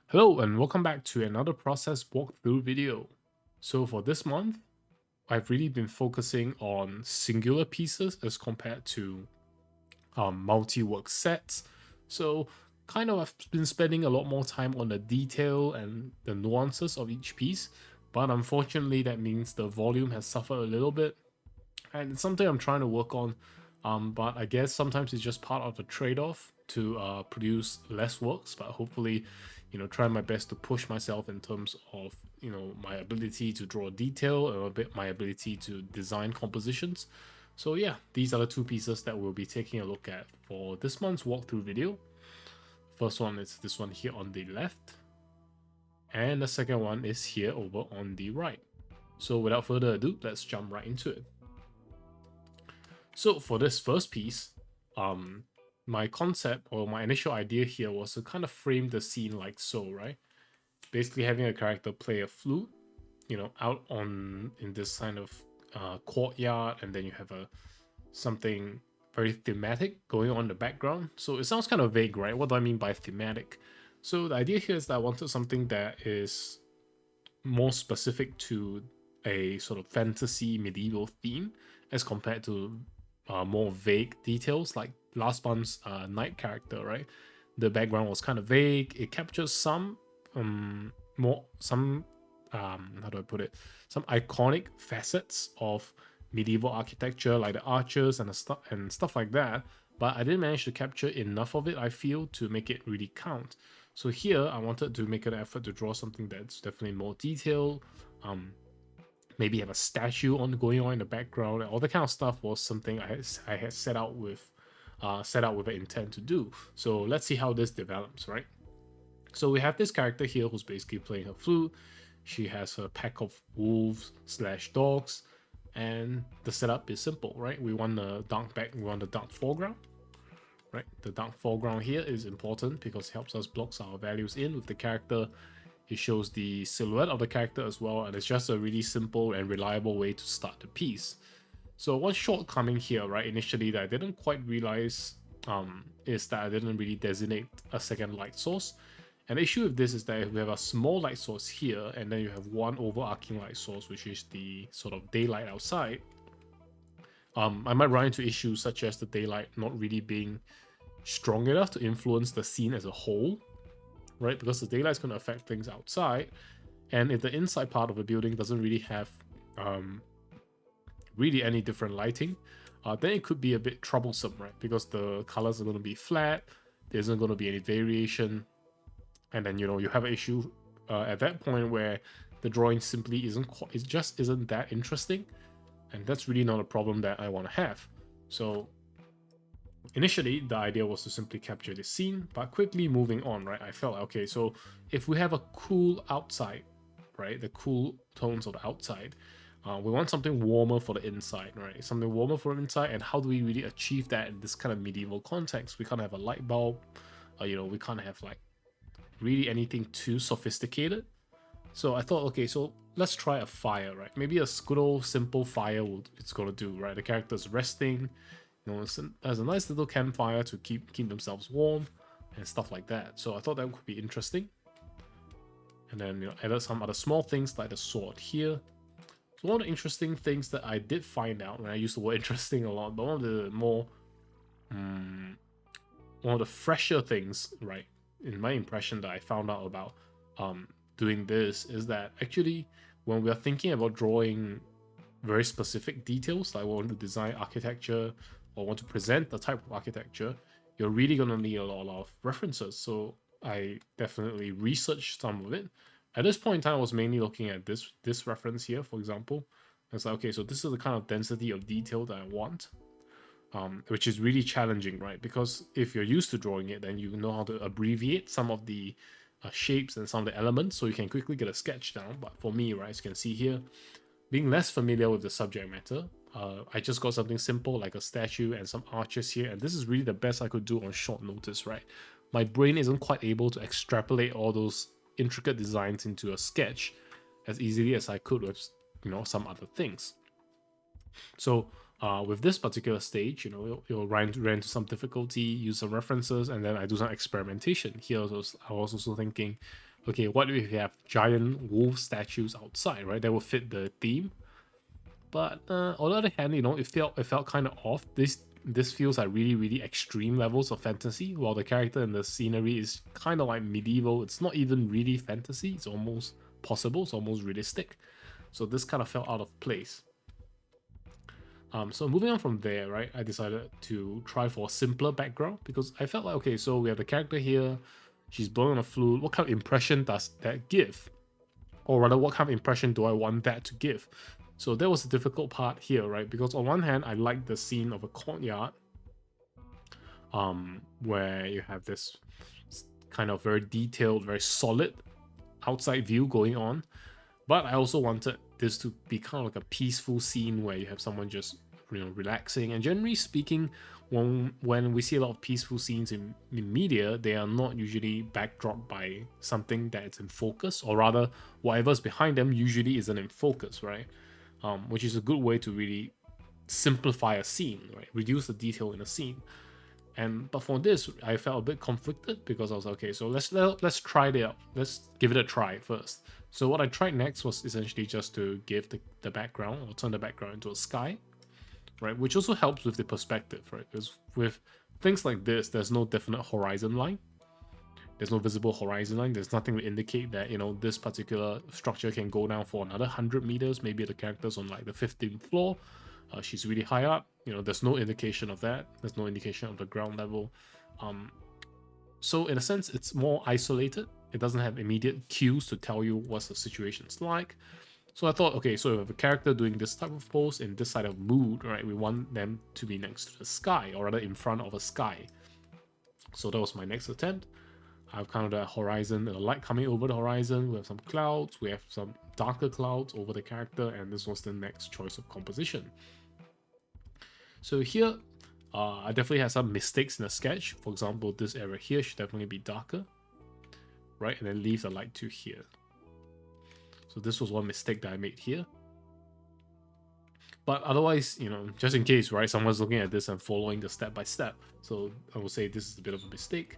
Hello and welcome back to another process walkthrough video. So for this month, I've really been focusing on singular pieces as compared to multi-work sets. So kind of I've been spending a lot more time on the detail and the nuances of each piece, but unfortunately that means the volume has suffered a little bit, and it's something I'm trying to work on. But I guess sometimes it's just part of the trade-off to produce less works. But hopefully, try my best to push myself in terms of my ability to draw detail and a bit my ability to design compositions. So yeah, these are the two pieces that we'll be taking a look at for this month's walkthrough video. First one is this one here on the left, and the second one is here over on the right. So without further ado, let's jump right into it. So for this first piece, my concept or my initial idea here was to kind of frame the scene like so, right? Basically having a character play a flute, out in this kind of courtyard, and then you have something very thematic going on in the background. So it sounds kind of vague, right? What do I mean by thematic? So the idea here is that I wanted something that is more specific to a sort of fantasy medieval theme as compared to more vague details like last month's knight character, right? The background was kind of vague. It captures some how do I put it? Some iconic facets of medieval architecture, like the arches and stuff like that. But I didn't manage to capture enough of it, I feel, to make it really count. So here, I wanted to make an effort to draw something that's definitely more detailed. Maybe have a statue going on in the background. All that kind of stuff was something I had set out with an intent to do. So let's see how this develops, right? So we have this character here who's basically playing her flute. She has her pack of wolves slash dogs, and the setup is simple, right? We want the dark foreground, right? The dark foreground here is important because it helps us block our values in with the character. It shows the silhouette of the character as well, and it's just a really simple and reliable way to start the piece. So one shortcoming here, right, initially that I didn't quite realize is that I didn't really designate a second light source. And the issue with this is that if we have a small light source here, and then you have one overarching light source, which is the sort of daylight outside, I might run into issues such as the daylight not really being strong enough to influence the scene as a whole, right? Because the daylight is going to affect things outside, and if the inside part of the building doesn't really have really any different lighting, then it could be a bit troublesome, right? Because the colors are going to be flat, there isn't going to be any variation, and then you have an issue at that point where the drawing simply isn't that interesting, and that's really not a problem that I want to have. So initially, the idea was to simply capture the scene, but quickly moving on, right? I felt like, okay, so if we have a cool outside, right, the cool tones of the outside, we want something warmer for the inside, right? Something warmer for the inside, and how do we really achieve that in this kind of medieval context? We can't have a light bulb, we can't have like really anything too sophisticated. So I thought, okay, so let's try a fire, right? Maybe a good old simple fire it's gonna do, right? The character's resting, there's a nice little campfire to keep themselves warm and stuff like that. So I thought that could be interesting. And then added some other small things like the sword here. So one of the interesting things that I did find out, and I use the word interesting a lot, but one of the one of the fresher things, right, in my impression that I found out about doing this is that actually when we are thinking about drawing very specific details, like we want to design architecture or want to present the type of architecture, you're really going to need a lot of references. So I definitely researched some of it. At this point in time, I was mainly looking at this reference here, for example. It's like, okay, so this is the kind of density of detail that I want, which is really challenging, right? Because if you're used to drawing it, then you know how to abbreviate some of the shapes and some of the elements, so you can quickly get a sketch down. But for me, right, as you can see here, being less familiar with the subject matter, I just got something simple like a statue and some arches here, and this is really the best I could do on short notice, right? My brain isn't quite able to extrapolate all those intricate designs into a sketch as easily as I could with some other things. So with this particular stage, you'll run into some difficulty, use some references, and then I do some experimentation. Here I was also thinking, okay, what if we have giant wolf statues outside, right? That would fit the theme. But on the other hand, you know, it felt kind of off. This feels like really extreme levels of fantasy, while the character and the scenery is kind of like medieval. It's not even really fantasy. It's almost possible. It's almost realistic. So this kind of felt out of place. So moving on from there, right, I decided to try for a simpler background because I felt like, okay, so we have the character here, she's blowing on a flute. What kind of impression does that give? Or rather, what kind of impression do I want that to give? So that was the difficult part here, right? Because on one hand, I like the scene of a courtyard, where you have this kind of very detailed, very solid outside view going on. But I also wanted this to be kind of like a peaceful scene where you have someone just, you know, relaxing. And generally speaking, when we see a lot of peaceful scenes in media, they are not usually backdropped by something that's in focus, or rather, whatever's behind them usually isn't in focus, right? Which is a good way to really simplify a scene, right? Reduce the detail in a scene. But for this, I felt a bit conflicted because I was like, okay, so let's try it out. Let's give it a try first. So what I tried next was essentially just to give the background, or turn the background into a sky, right? Which also helps with the perspective, right? Because with things like this, there's no definite horizon line. There's no visible horizon line. There's nothing to indicate that, you know, this particular structure can go down for another 100 meters. Maybe the character's on like the 15th floor. She's really high up. You know, there's no indication of that. There's no indication of the ground level. So in a sense, it's more isolated. It doesn't have immediate cues to tell you what the situation's like. So I thought, okay, so if we have a character doing this type of pose in this side of mood, right, we want them to be next to the sky, or rather in front of a sky. So that was my next attempt. I've kind of the horizon, the light coming over the horizon. We have some clouds. We have some darker clouds over the character, and this was the next choice of composition. So here, I definitely had some mistakes in the sketch. For example, this area here should definitely be darker, right? And then leave the light to here. So this was one mistake that I made here. But otherwise, you know, just in case, right, someone's looking at this and following the step by step. So I would say this is a bit of a mistake.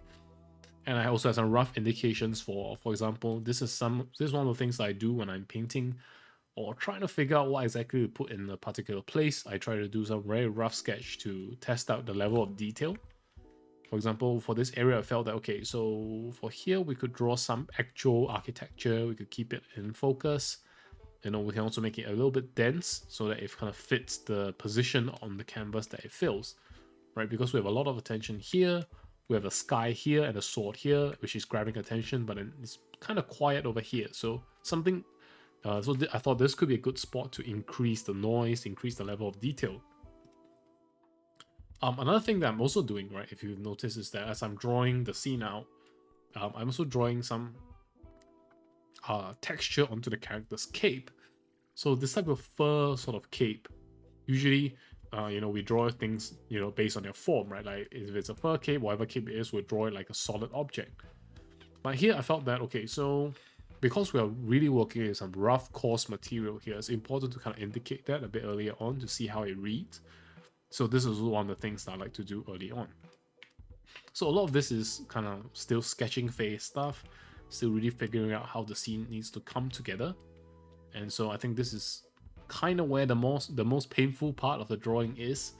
And I also have some rough indications for example, this is one of the things that I do when I'm painting or trying to figure out what exactly to put in a particular place. I try to do some very rough sketch to test out the level of detail. For example, for this area, I felt that, okay, so for here, we could draw some actual architecture. We could keep it in focus. You know, we can also make it a little bit dense so that it kind of fits the position on the canvas that it fills, right? Because we have a lot of attention here. We have a sky here and a sword here, which is grabbing attention, but then it's kind of quiet over here. So something, I thought this could be a good spot to increase the noise, increase the level of detail. Another thing that I'm also doing, right, if you've noticed, is that as I'm drawing the scene out, I'm also drawing some texture onto the character's cape. So this type of fur sort of cape, usually, you know, we draw things, you know, based on their form, right? Like if it's a fur cape, whatever cape it is, we'll draw it like a solid object. But here I felt that, okay, so because we are really working with some rough, coarse material here, it's important to kind of indicate that a bit earlier on to see how it reads. So this is one of the things that I like to do early on. So a lot of this is kind of still sketching phase stuff, still really figuring out how the scene needs to come together. And so I think this is kind of where the most painful part of the drawing is,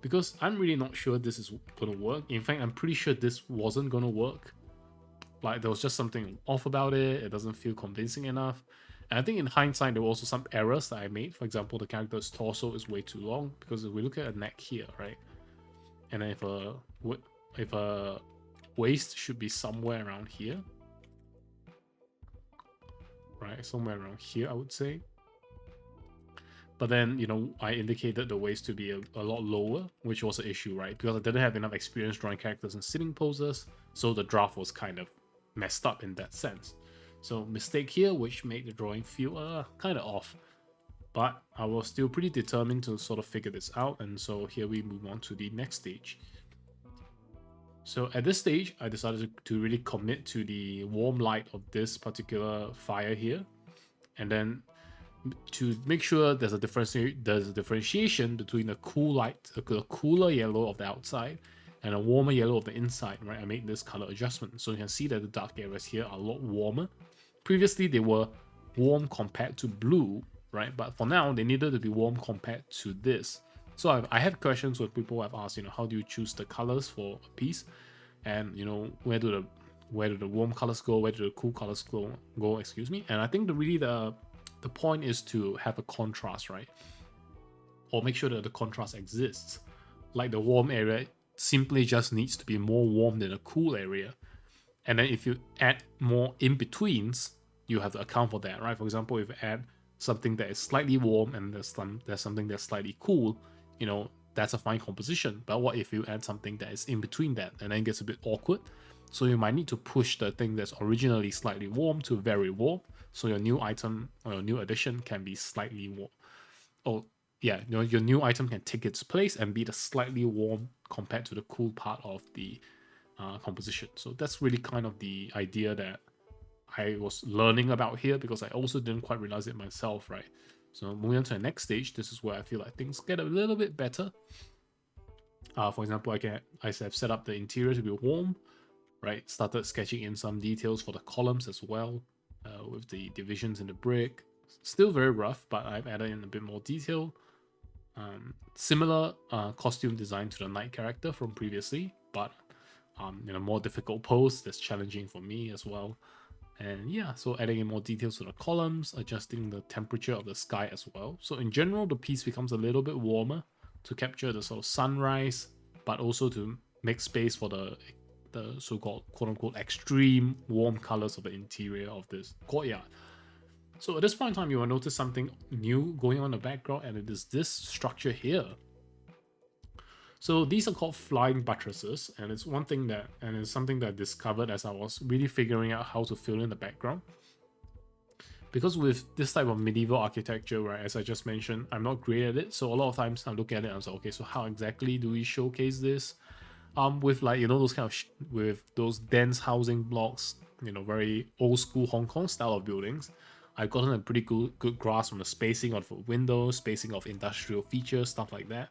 because I'm really not sure this is going to work. In fact, I'm pretty sure this wasn't going to work. Like there was just something off about it. It doesn't feel convincing enough. And I think in hindsight, there were also some errors that I made. For example, the character's torso is way too long, because if we look at a neck here, right? And then if a waist should be somewhere around here, right? Somewhere around here, I would say. But then, you know, I indicated the waist to be a lot lower, which was an issue, right? Because I didn't have enough experience drawing characters in sitting poses, so the draft was kind of messed up in that sense. So mistake here, which made the drawing feel kind of off. But I was still pretty determined to sort of figure this out, and so here we move on to the next stage. So at this stage, I decided to really commit to the warm light of this particular fire here, and then to make sure there's a differentiation between the cool light, the cooler yellow of the outside, and a warmer yellow of the inside, right? I made this color adjustment, so you can see that the dark areas here are a lot warmer, previously they were warm compared to blue, right? But for now, they needed to be warm compared to this. So I had questions where people have asked, how do you choose the colors for a piece, and where do the warm colors go, where do the cool colors go, excuse me. And I think the point is to have a contrast, right? Or make sure that the contrast exists. Like the warm area simply just needs to be more warm than a cool area. And then if you add more in-betweens, you have to account for that, right? For example, if you add something that is slightly warm and there's something that's slightly cool, that's a fine composition. But what if you add something that is in between that, and then it gets a bit awkward? So you might need to push the thing that's originally slightly warm to very warm, so your new item or your new addition can be slightly warm. Oh yeah, your new item can take its place and be the slightly warm compared to the cool part of the composition. So that's really kind of the idea that I was learning about here, because I also didn't quite realize it myself, right? So moving on to the next stage, this is where I feel like things get a little bit better. For example, I have set up the interior to be warm, right? Started sketching in some details for the columns as well, with the divisions in the brick. Still very rough, but I've added in a bit more detail. Similar costume design to the knight character from previously, but in a more difficult pose that's challenging for me as well. And yeah, so adding in more details to the columns, adjusting the temperature of the sky as well. So in general, the piece becomes a little bit warmer to capture the sort of sunrise, but also to make space for the so-called quote-unquote extreme warm colors of the interior of this courtyard. So at this point in time, you will notice something new going on in the background, and it is this structure here. So these are called flying buttresses, and it's something that I discovered as I was really figuring out how to fill in the background. Because with this type of medieval architecture, right, as I just mentioned, I'm not great at it. So a lot of times I look at it and I'm like, okay, so how exactly do we showcase this? With like, those kind of with those dense housing blocks, very old school Hong Kong style of buildings, I've gotten a pretty good grasp on the spacing of windows, spacing of industrial features, stuff like that.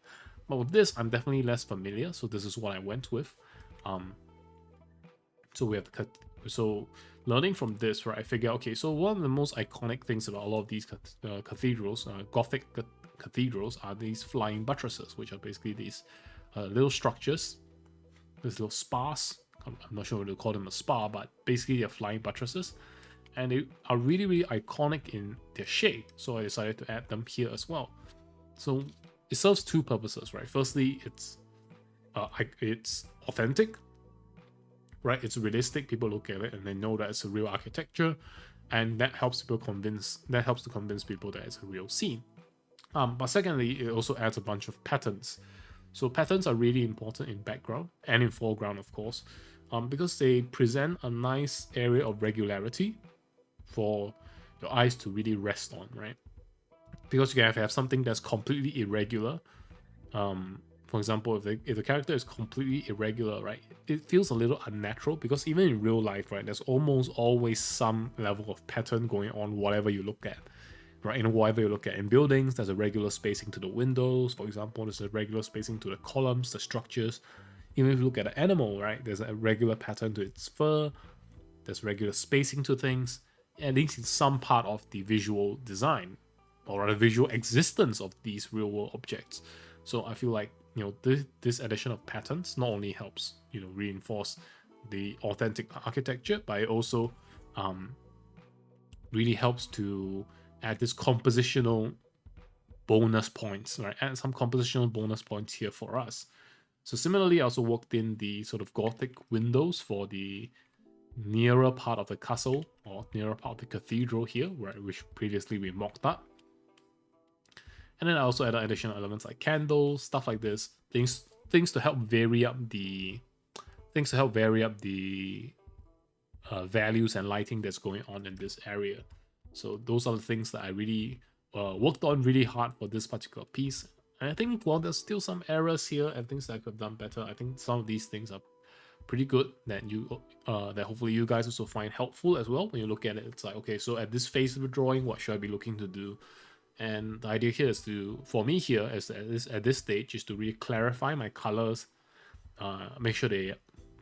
But with this, I'm definitely less familiar, so this is what I went with. So learning from this, right, I figure, okay, so one of the most iconic things about a lot of these cathedrals, Gothic cathedrals, are these flying buttresses, which are basically these little structures, these little spas. I'm not sure what to call them a spa, but basically they're flying buttresses. And they are really, really iconic in their shape, so I decided to add them here as well. So it serves two purposes, right? Firstly, it's authentic, right? It's realistic. People look at it and they know that it's a real architecture, and that helps to convince people that it's a real scene. But secondly, it also adds a bunch of patterns. So patterns are really important in background and in foreground, of course, because they present a nice area of regularity for your eyes to really rest on, right? Because you can have something that's completely irregular. For example, if the character is completely irregular, right, it feels a little unnatural, because even in real life, right, there's almost always some level of pattern going on whatever you look at, right? Whatever you look at in buildings, there's a regular spacing to the windows, for example, there's a regular spacing to the columns, the structures. Even if you look at an animal, right, there's a regular pattern to its fur, there's regular spacing to things, at least in some part of the visual design, or rather visual existence of these real world objects. So I feel like, this addition of patterns not only helps, reinforce the authentic architecture, but it also really helps to add this compositional bonus points, right? Add some compositional bonus points here for us. So similarly, I also worked in the sort of Gothic windows for the nearer part of the castle, or nearer part of the cathedral here, right, which previously we mocked up. And then I also added additional elements like candles, stuff like this, things to help vary up the values and lighting that's going on in this area. So those are the things that I really worked on really hard for this particular piece. And I think while there's still some errors here and things that I could have done better, I think some of these things are pretty good that that hopefully you guys also find helpful as well. When you look at it, it's like, okay, so at this phase of the drawing, what should I be looking to do? And the idea here is for me here, at this stage, is to really clarify my colors, make sure they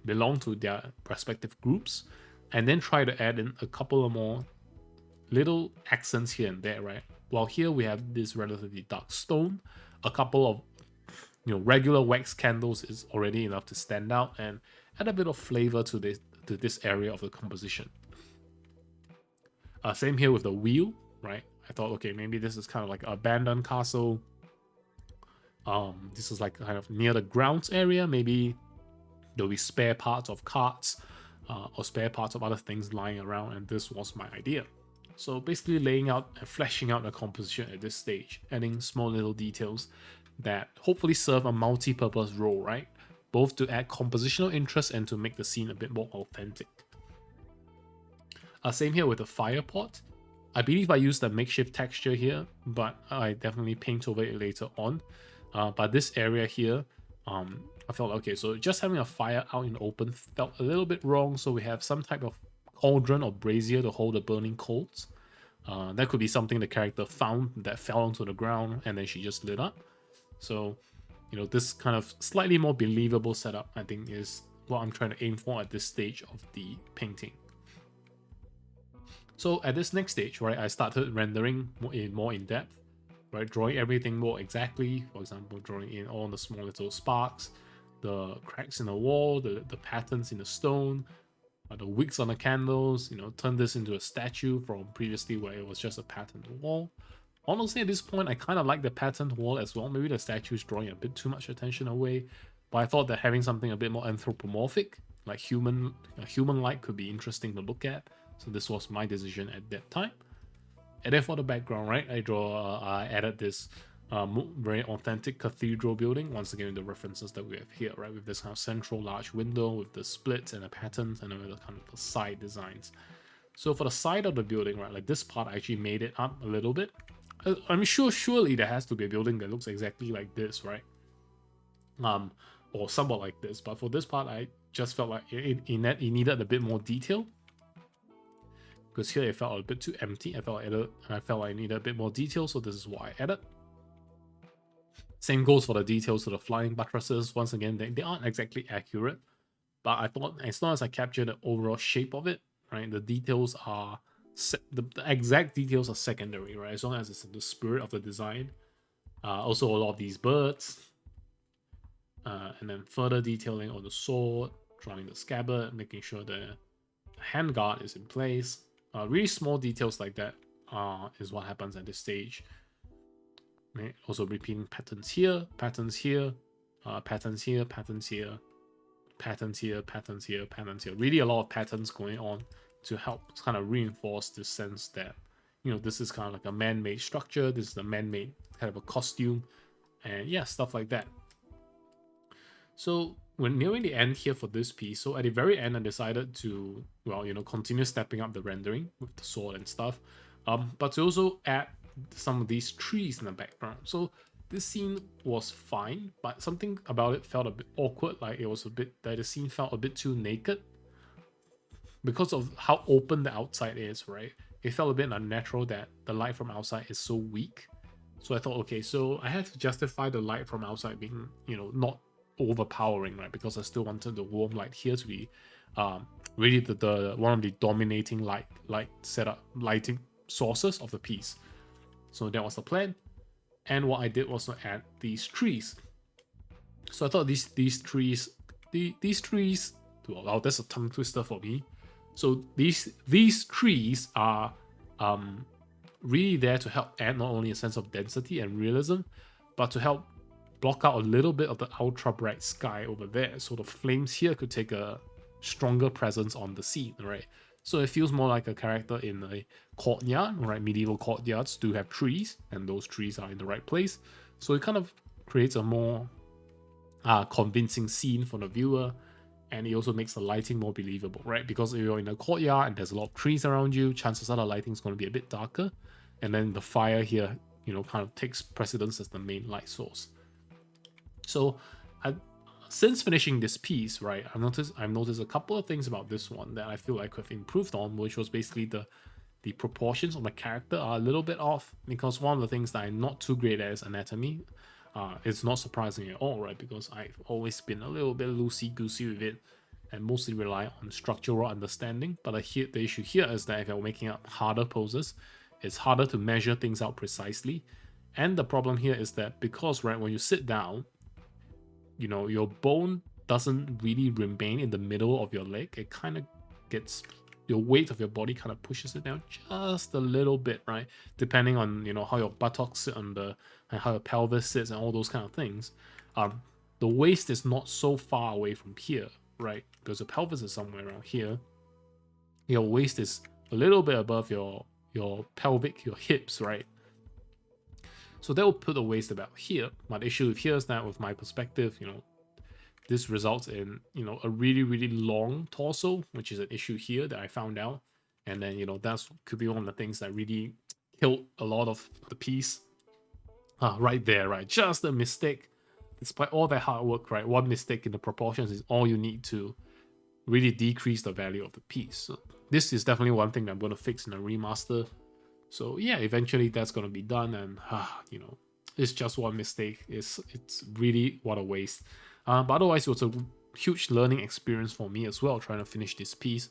belong to their respective groups, and then try to add in a couple of more little accents here and there, right? While here we have this relatively dark stone, a couple of regular wax candles is already enough to stand out and add a bit of flavor to this area of the composition. Same here with the wheel, right? I thought, okay, maybe this is kind of like an abandoned castle. This is like kind of near the grounds area. Maybe there'll be spare parts of carts or spare parts of other things lying around, and this was my idea. So basically laying out and fleshing out the composition at this stage, adding small little details that hopefully serve a multi-purpose role, right? Both to add compositional interest and to make the scene a bit more authentic. Same here with the fire pot. I believe I used a makeshift texture here, but I definitely paint over it later on. But this area here, I felt okay, so just having a fire out in the open felt a little bit wrong, so we have some type of cauldron or brazier to hold the burning coals. That could be something the character found that fell onto the ground and then she just lit up. So, this kind of slightly more believable setup, I think, is what I'm trying to aim for at this stage of the painting. So at this next stage, right, I started rendering more in depth, right, drawing everything more exactly. For example, drawing in all the small little sparks, the cracks in the wall, the patterns in the stone, the wicks on the candles, turn this into a statue from previously where it was just a patterned wall. Honestly, at this point, I kind of like the patterned wall as well. Maybe the statue is drawing a bit too much attention away, but I thought that having something a bit more anthropomorphic, like human-like, could be interesting to look at. So this was my decision at that time. And then for the background, right, I added this very authentic cathedral building, once again with the references that we have here, right, with this kind of central large window with the splits and the patterns and then with the kind of the side designs. So for the side of the building, right, like this part, I actually made it up a little bit. I'm sure surely there has to be a building that looks exactly like this, right, or somewhat like this, but for this part I just felt like it needed a bit more detail, because here it felt a bit too empty. I felt like I needed a bit more detail, so this is what I added. Same goes for the details to the flying buttresses. Once again, they aren't exactly accurate, but I thought as long as I capture the overall shape of it, right, the details are the exact details are secondary, right, as long as it's in the spirit of the design. Also a lot of these birds, and then further detailing on the sword, drawing the scabbard, making sure the handguard is in place. Really small details like that is what happens at this stage. Right? Also repeating patterns here, patterns here, patterns here, patterns here, patterns here, patterns here, patterns here. Really a lot of patterns going on to help kind of reinforce this sense that, this is kind of like a man-made structure, this is a man-made kind of a costume, and yeah, stuff like that. So we're nearing the end here for this piece. So at the very end, I decided to, continue stepping up the rendering with the sword and stuff, but to also add some of these trees in the background. So this scene was fine, but something about it felt a bit awkward. Like the scene felt a bit too naked because of how open the outside is, right? It felt a bit unnatural that the light from outside is so weak. So I thought, okay, so I had to justify the light from outside being, not overpowering, right? Because I still wanted the warm light here to be really the one of the dominating lighting sources of the piece. So that was the plan. And what I did was to add these trees. So I thought these trees, well, that's a tongue twister for me. So these trees are really there to help add not only a sense of density and realism, but to help block out a little bit of the ultra bright sky over there. So the flames here could take a stronger presence on the scene, right? So it feels more like a character in a courtyard, right? Medieval courtyards do have trees, and those trees are in the right place. So it kind of creates a more convincing scene for the viewer, and it also makes the lighting more believable, right? Because if you're in a courtyard and there's a lot of trees around you, chances are the lighting is going to be a bit darker, and then the fire here, kind of takes precedence as the main light source. So since finishing this piece, right, I've noticed a couple of things about this one that I feel like I've improved on, which was basically the proportions of the character are a little bit off, because one of the things that I'm not too great at is anatomy. It's not surprising at all, right, because I've always been a little bit loosey-goosey with it, and mostly rely on structural understanding. But the issue here is that if you're making up harder poses, it's harder to measure things out precisely. And the problem here is that because, right, when you sit down, you know, your bone doesn't really remain in the middle of your leg. It kind of gets, your weight of your body kind of pushes it down just a little bit, right? Depending on, you know, how your buttocks sit on the, and how your pelvis sits and all those kind of things. The waist is not so far away from here, right? Because the pelvis is somewhere around here. Your waist is a little bit above your pelvic, your hips, right? So that will put the waist about here. My issue with here is that with my perspective, you know, this results in, you know, a really, really long torso, which is an issue here that I found out. And then, you know, that's could be one of the things that really killed a lot of the piece. Right there, right? Just a mistake. Despite all that hard work, right? One mistake in the proportions is all you need to really decrease the value of the piece. So this is definitely one thing that I'm going to fix in a remaster. So yeah, eventually that's going to be done, and you know, it's just one mistake. It's really what a waste. But otherwise, it was a huge learning experience for me as well, trying to finish this piece.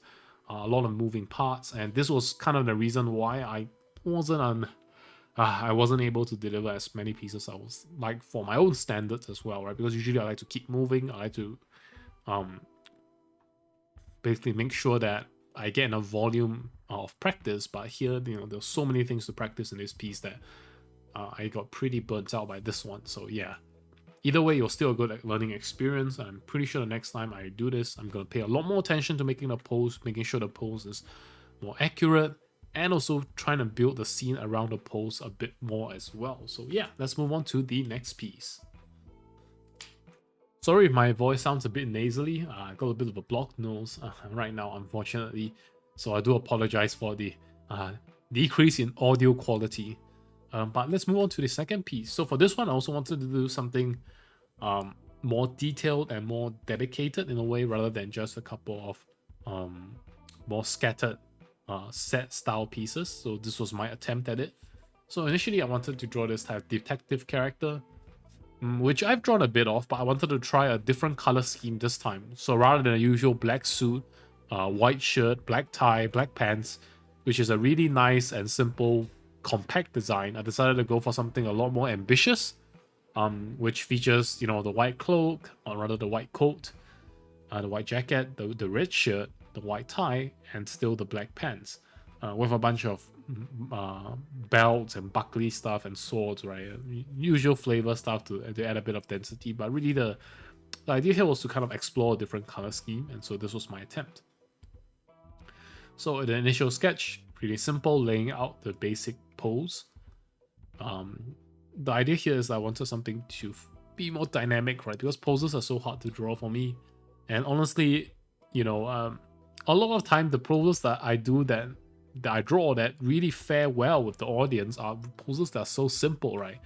A lot of moving parts, and this was kind of the reason why I wasn't able to deliver as many pieces I was like for my own standards as well, right? Because usually I like to keep moving. I like to basically make sure that I get enough volume of practice. But here, you know, there's so many things to practice in this piece that I got pretty burnt out by this one. So yeah, either way, it was still a good learning experience. I'm pretty sure the next time I do this, I'm going to pay a lot more attention to making the pose, making sure the pose is more accurate, and also trying to build the scene around the pose a bit more as well. So yeah, let's move on to the next piece. Sorry if my voice sounds a bit nasally. I got a bit of a blocked nose right now, unfortunately. So I do apologize for the decrease in audio quality. But let's move on to the second piece. So for this one, I also wanted to do something more detailed and more dedicated in a way, rather than just a couple of more scattered set style pieces. So this was my attempt at it. So initially I wanted to draw this type of detective character, which I've drawn a bit of, but I wanted to try a different color scheme this time. So rather than a usual black suit, white shirt, black tie, black pants, which is a really nice and simple compact design, I decided to go for something a lot more ambitious, which features, you know, the white cloak, or rather the white coat, the white jacket, the red shirt, the white tie, and still the black pants, with a bunch of belts and buckly stuff and swords, right? Usual flavor stuff to add a bit of density. But really the idea here was to kind of explore a different color scheme, and so this was my attempt. So in the initial sketch, pretty simple, laying out the basic pose. The idea here is I wanted something to be more dynamic, right? Because poses are so hard to draw for me, and honestly, you know, a lot of time the poses that I do that I draw that really fare well with the audience are poses that are so simple, right?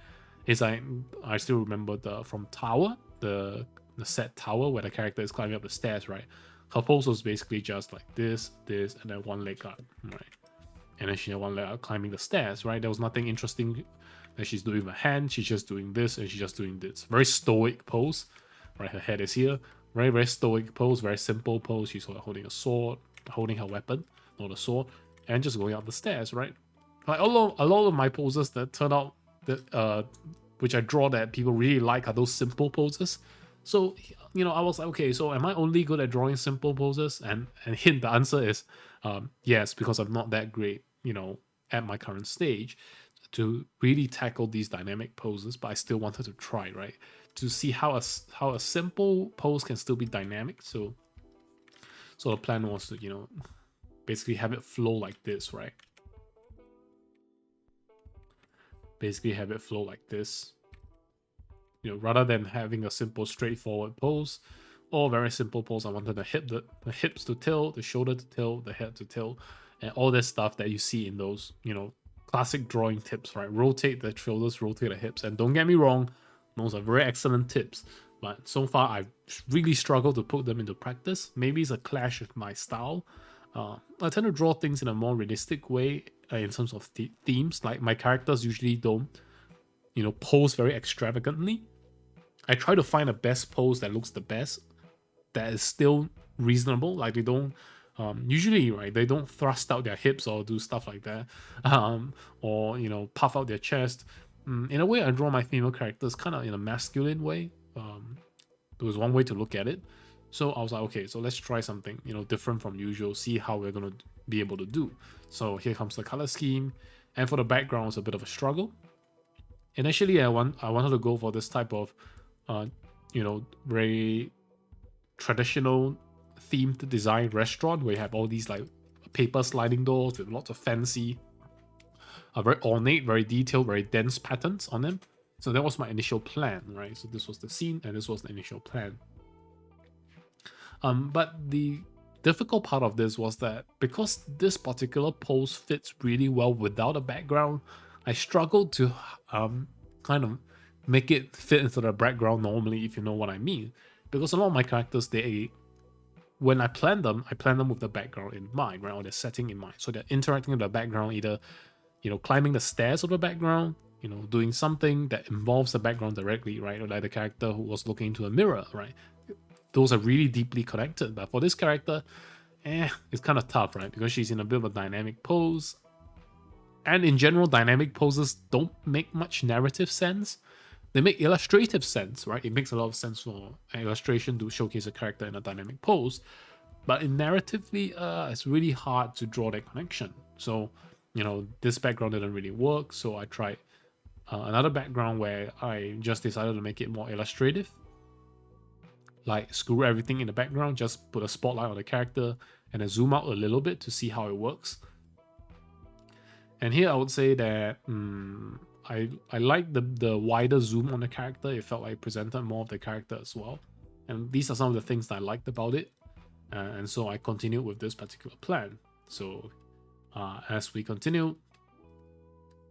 It's like, I still remember from Tower, the set Tower, where the character is climbing up the stairs, right? Her pose was basically just like this, and then one leg up, right? And then she had one leg up climbing the stairs, right? There was nothing interesting that she's doing with her hand. She's just doing this, and she's just doing this. Very stoic pose, right? Her head is here. Very, very stoic pose, very simple pose. She's holding a sword, holding her weapon, not a sword, and just going up the stairs, right? Like a lot of my poses that turn out that which I draw that people really like are those simple poses. So, you know, I was like, okay, so am I only good at drawing simple poses? And hint, the answer is yes, because I'm not that great, you know, at my current stage to really tackle these dynamic poses. But I still wanted to try, right, to see how a simple pose can still be dynamic. So the plan was to, you know, basically have it flow like this, right? Basically have it flow like this. You know, rather than having a simple straightforward pose or very simple pose, I wanted the hips to tilt, the shoulder to tilt, the head to tilt, and all this stuff that you see in those, you know, classic drawing tips, right? Rotate the shoulders, rotate the hips. And don't get me wrong, those are very excellent tips, but so far I've really struggled to put them into practice. Maybe it's a clash with my style. I tend to draw things in a more realistic way in terms of themes. Like my characters usually don't, you know, pose very extravagantly. I try to find the best pose that looks the best, that is still reasonable. Like they don't usually, right, they don't thrust out their hips or do stuff like that, or puff out their chest. In a way, I draw my female characters kind of in a masculine way. There was one way to look at it. So I was like, okay, so let's try something different from usual, see how we're gonna be able to do. So here comes the color scheme, and for the background, it's a bit of a struggle. Initially, I wanted to go for this type of very traditional themed design restaurant where you have all these like paper sliding doors with lots of fancy, very ornate, very detailed, very dense patterns on them. So that was my initial plan, right? So this was the scene and this was the initial plan. But the difficult part of this was that because this particular pose fits really well without a background, I struggled to kind of make it fit into the background normally, if you know what I mean. Because a lot of my characters, when I plan them with the background in mind, right, or the setting in mind. So they're interacting with the background, either climbing the stairs of the background, doing something that involves the background directly, right, or like the character who was looking into a mirror, right. Those are really deeply connected. But for this character, it's kind of tough, right, because she's in a bit of a dynamic pose. And in general, dynamic poses don't make much narrative sense. They make illustrative sense, right? It makes a lot of sense for an illustration to showcase a character in a dynamic pose. But in narratively, it's really hard to draw that connection. So, this background didn't really work. So I tried another background where I just decided to make it more illustrative. Like screw everything in the background, just put a spotlight on the character and then zoom out a little bit to see how it works. And here I would say that I like the wider zoom on the character. It felt like it presented more of the character as well. And these are some of the things that I liked about it. And so I continued with this particular plan. So as we continued,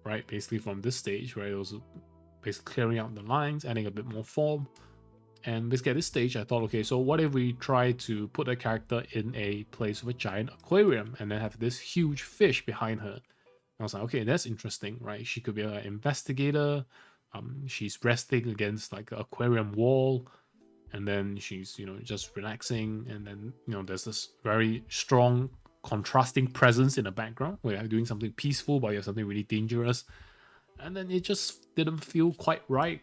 right, basically from this stage, right, it was basically clearing out the lines, adding a bit more form. And basically at this stage, I thought, okay, so what if we try to put a character in a place with a giant aquarium and then have this huge fish behind her? I was like, okay, that's interesting, right? She could be an investigator. She's resting against like an aquarium wall, and then she's just relaxing, and then there's this very strong contrasting presence in the background where you're doing something peaceful but you have something really dangerous, and then it just didn't feel quite right.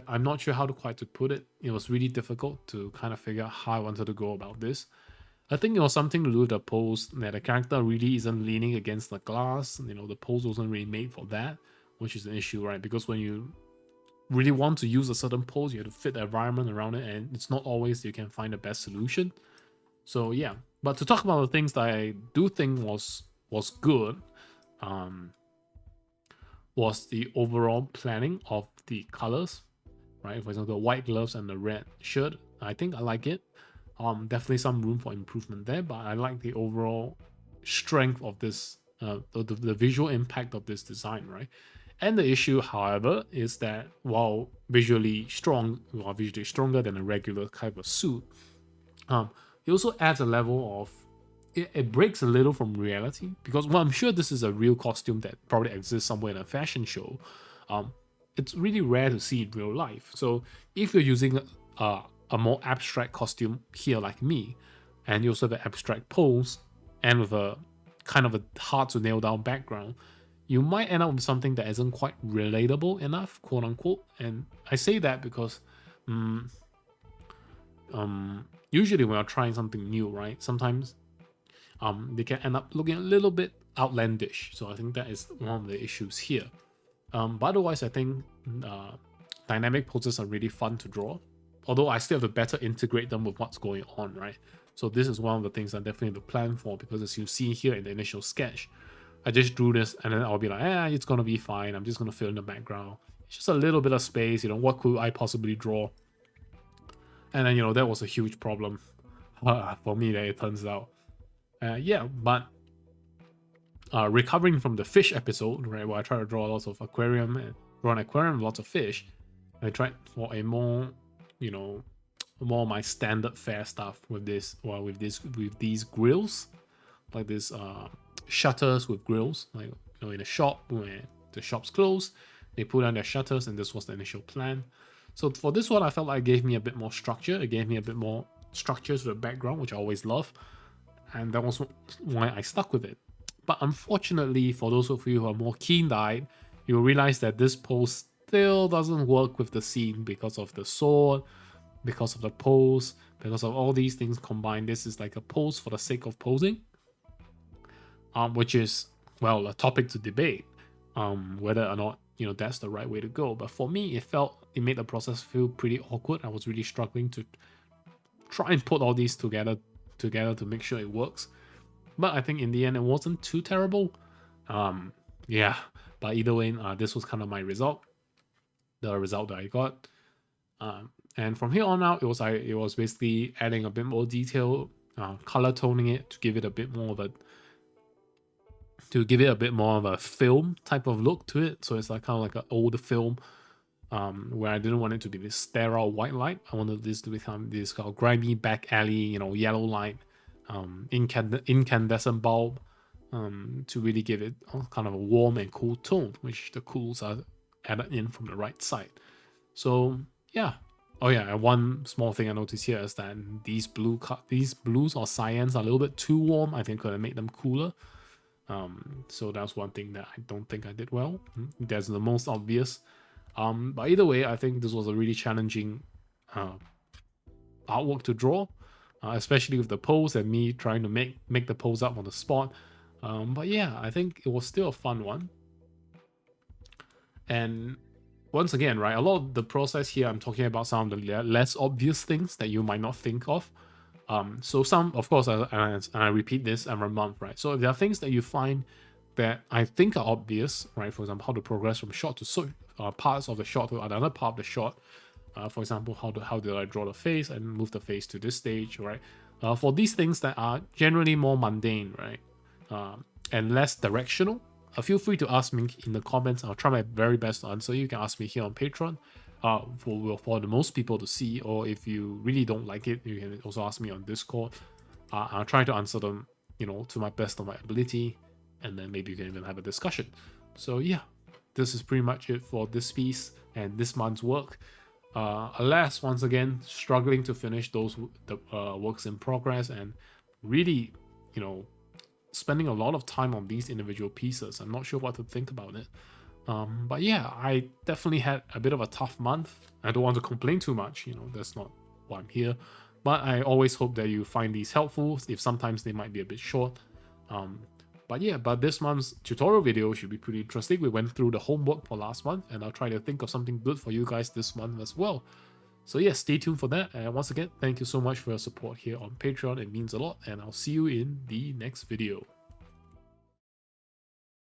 I'm not sure how to put it. It was really difficult to kind of figure out how I wanted to go about this. I think it was something to do with the pose, that the character really isn't leaning against the glass. The pose wasn't really made for that, which is an issue, right? Because when you really want to use a certain pose, you have to fit the environment around it, and it's not always you can find the best solution. So yeah, but to talk about the things that I do think was good, was the overall planning of the colors, right? For example, the white gloves and the red shirt. I think I like it. Definitely some room for improvement there, but I like the overall strength of this, the visual impact of this design, right? And the issue, however, is that while visually stronger than a regular type of suit, it also adds a level of, it breaks a little from reality, because I'm sure this is a real costume that probably exists somewhere in a fashion show. It's really rare to see in real life. So if you're using a more abstract costume here like me, and you also have an abstract pose and with a kind of a hard to nail down background, you might end up with something that isn't quite relatable enough, quote unquote. And I say that because usually when you're trying something new, right, sometimes they can end up looking a little bit outlandish. So I think that is one of the issues here. But otherwise, I think dynamic poses are really fun to draw. Although I still have to better integrate them with what's going on, right? So this is one of the things I definitely have to plan for, because as you see here in the initial sketch, I just drew this and then I'll be like, it's gonna be fine. I'm just gonna fill in the background. It's just a little bit of space, what could I possibly draw? And then, that was a huge problem for me that it turns out. Yeah, but recovering from the fish episode, right, where I tried to draw lots of aquarium and draw an aquarium with lots of fish, I tried for a more more my standard fare stuff with this, with these grills, like this shutters with grills, like in a shop where the shop's closed, they put on their shutters, and this was the initial plan. So for this one, I felt like it gave me a bit more structure. It gave me a bit more structures with a background, which I always love, and that was why I stuck with it. But unfortunately, for those of you who are more keen-eyed, you'll realize that this pose still doesn't work with the scene because of the sword, because of the pose, because of all these things combined. This is like a pose for the sake of posing, which is, well, a topic to debate, whether or not, you know, that's the right way to go. But for me, it made the process feel pretty awkward. I was really struggling to try and put all these together to make sure it works. But I think in the end, it wasn't too terrible. Yeah, but either way, this was kind of my result, the result that I got. And from here on out, it was basically adding a bit more detail, color toning it to give it a bit more of a film type of look to it. So it's like kind of like an older film, where I didn't want it to be this sterile white light. I wanted this to become this kind of grimy back alley, you know, yellow light, incandescent bulb, to really give it kind of a warm and cool tone, which the cools are added in from the right side. So yeah. Oh yeah, and one small thing I noticed here is that these blues or cyans are a little bit too warm. I think I could have made them cooler. So that's one thing that I don't think I did well. That's the most obvious. But either way, I think this was a really challenging artwork to draw, especially with the pose and me trying to make the pose up on the spot. But yeah, I think it was still a fun one. And once again, right, a lot of the process here, I'm talking about some of the less obvious things that you might not think of. So some, of course, and I repeat this every month, right? So if there are things that you find that I think are obvious, right? For example, how to progress from shot to parts of the shot to another part of the shot. For example, how did I draw the face and move the face to this stage, right? For these things that are generally more mundane, right, and less directional, feel free to ask me in the comments. I'll try my very best to answer. You can ask me here on Patreon, for the most people to see, or if you really don't like it, you can also ask me on Discord. I'll try to answer them, you know, to my best of my ability, and then maybe you can even have a discussion. So yeah, this is pretty much it for this piece and this month's work. Alas, once again, struggling to finish the works in progress, and really, you know, spending a lot of time on these individual pieces. I'm not sure what to think about it. But yeah, I definitely had a bit of a tough month. I don't want to complain too much, you know, that's not why I'm here. But I always hope that you find these helpful, if sometimes they might be a bit short. But yeah, but this month's tutorial video should be pretty interesting. We went through the homework for last month, and I'll try to think of something good for you guys this month as well. So yeah, stay tuned for that. And once again, thank you so much for your support here on Patreon. It means a lot, and I'll see you in the next video.